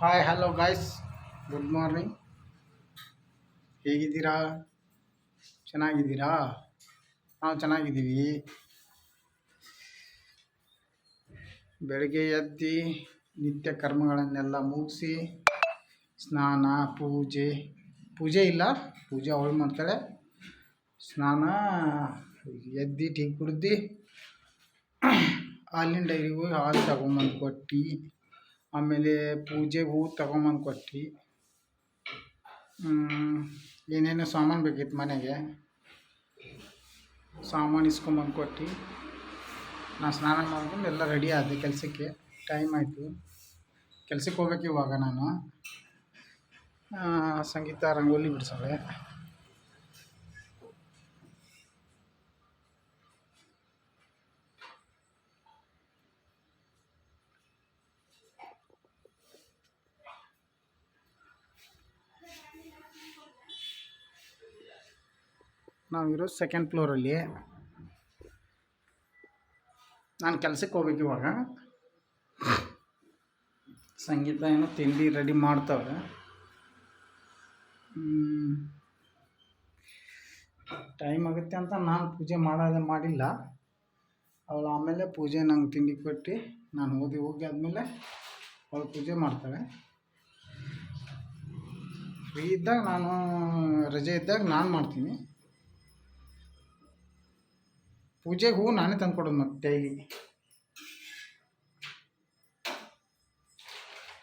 Hi hello guys, good morning. ಹೇಗಿದ್ದೀರಾ? ಚೆನ್ನಾಗಿದ್ದೀರಾ? ನಾವು ಚೆನ್ನಾಗಿದ್ದೀವಿ. ಬೆಳಗ್ಗೆ ಎದ್ದು ನಿತ್ಯ ಕರ್ಮಗಳನ್ನೆಲ್ಲ ಮುಗಿಸಿ ಸ್ನಾನ ಪೂಜೆ ಇಲ್ಲ, ಪೂಜೆ ಅವಳು ಮಾಡ್ತಾಳೆ. ಸ್ನಾನ, ಎದ್ದು ಟೀ ಕುಡ್ದು ಹಾಲಿನ ಡೈರಿಗೆ ಹೋಗಿ ಹಾಲು ತಗೊಂಬಂದು ಕೊಟ್ಟು, ಆಮೇಲೆ ಪೂಜೆಗೆ ಹೂ ತಗೊಂಬಂದು ಕೊಟ್ಟು, ಏನೇನೋ ಸಾಮಾನು ಬೇಕಿತ್ತು ಮನೆಗೆ, ಸಾಮಾನು ಇಸ್ಕೊಂಬಂದು ಕೊಟ್ಟು ನಾನು ಸ್ನಾನ ಮಾಡ್ಕೊಂಡು ಎಲ್ಲ ರೆಡಿ ಆದೆ ಕೆಲಸಕ್ಕೆ. ಟೈಮ್ ಆಯಿತು, ಕೆಲ್ಸಕ್ಕೆ ಹೋಗ್ಬೇಕು ಇವಾಗ. ನಾನು ಸಂಗೀತ ರಂಗೋಲಿ ಬಿಡಿಸೋಳೆ. ನಾವಿರೋ ಸೆಕೆಂಡ್ ಫ್ಲೋರಲ್ಲಿ. ನಾನು ಕೆಲಸಕ್ಕೆ ಹೋಗ್ಬೇಕು ಇವಾಗ. ಸಂಗೀತ ಏನೋ ತಿಂಡಿ ರೆಡಿ ಮಾಡ್ತಾವೆ. ಟೈಮ್ ಆಗುತ್ತೆ ಅಂತ ನಾನು ಪೂಜೆ ಮಾಡಿಲ್ಲ. ಅವಳು ಆಮೇಲೆ ಪೂಜೆ ನಂಗೆ ತಿಂಡಿ ಕೊಟ್ಟು ನಾನು ಹೋಗಿ ಆದಮೇಲೆ ಅವಳು ಪೂಜೆ ಮಾಡ್ತಾಳೆ. ಫ್ರೀ ಇದ್ದಾಗ ನಾನು, ರಜೆ ಇದ್ದಾಗ ನಾನು ಮಾಡ್ತೀನಿ. ಪೂಜೆಗೆ ಹೂ ನಾನೇ ತಂದುಕೊಡೋದು ಮತ್ತೆ ಡೈಲಿ.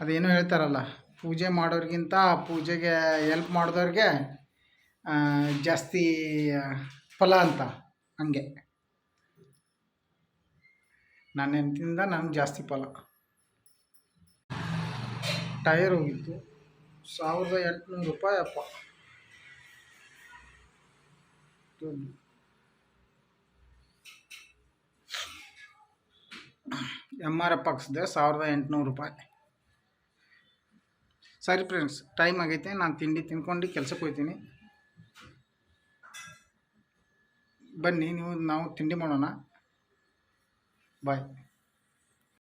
ಅದೇನೋ ಹೇಳ್ತಾರಲ್ಲ, ಪೂಜೆ ಮಾಡೋರಿಗಿಂತ ಪೂಜೆಗೆ ಹೆಲ್ಪ್ ಮಾಡಿದವ್ರಿಗೆ ಜಾಸ್ತಿ ಫಲ ಅಂತ. ಹಂಗೆ ನನ್ನ ಹೆಂಡತಿಯಿಂದ ನನಗೆ ಜಾಸ್ತಿ ಫಲ. ಟೈರ್ ಹೋಗಿತ್ತು, 1800 ರೂಪಾಯಿ ಅಪ್ಪ. MRF ಹಾಕ್ಸಿದೆ 1800 ರೂಪಾಯಿ. ಸರಿ ಫ್ರೆಂಡ್ಸ್, ಟೈಮ್ ಆಗೈತೆ. ನಾನು ತಿಂಡಿ ತಿನ್ಕೊಂಡು ಕೆಲ್ಸಕ್ಕೆ ಹೋಗ್ತೀನಿ. ಬನ್ನಿ, ನಾವು ತಿಂಡಿ ಮಾಡೋಣ. ಬಾಯ್.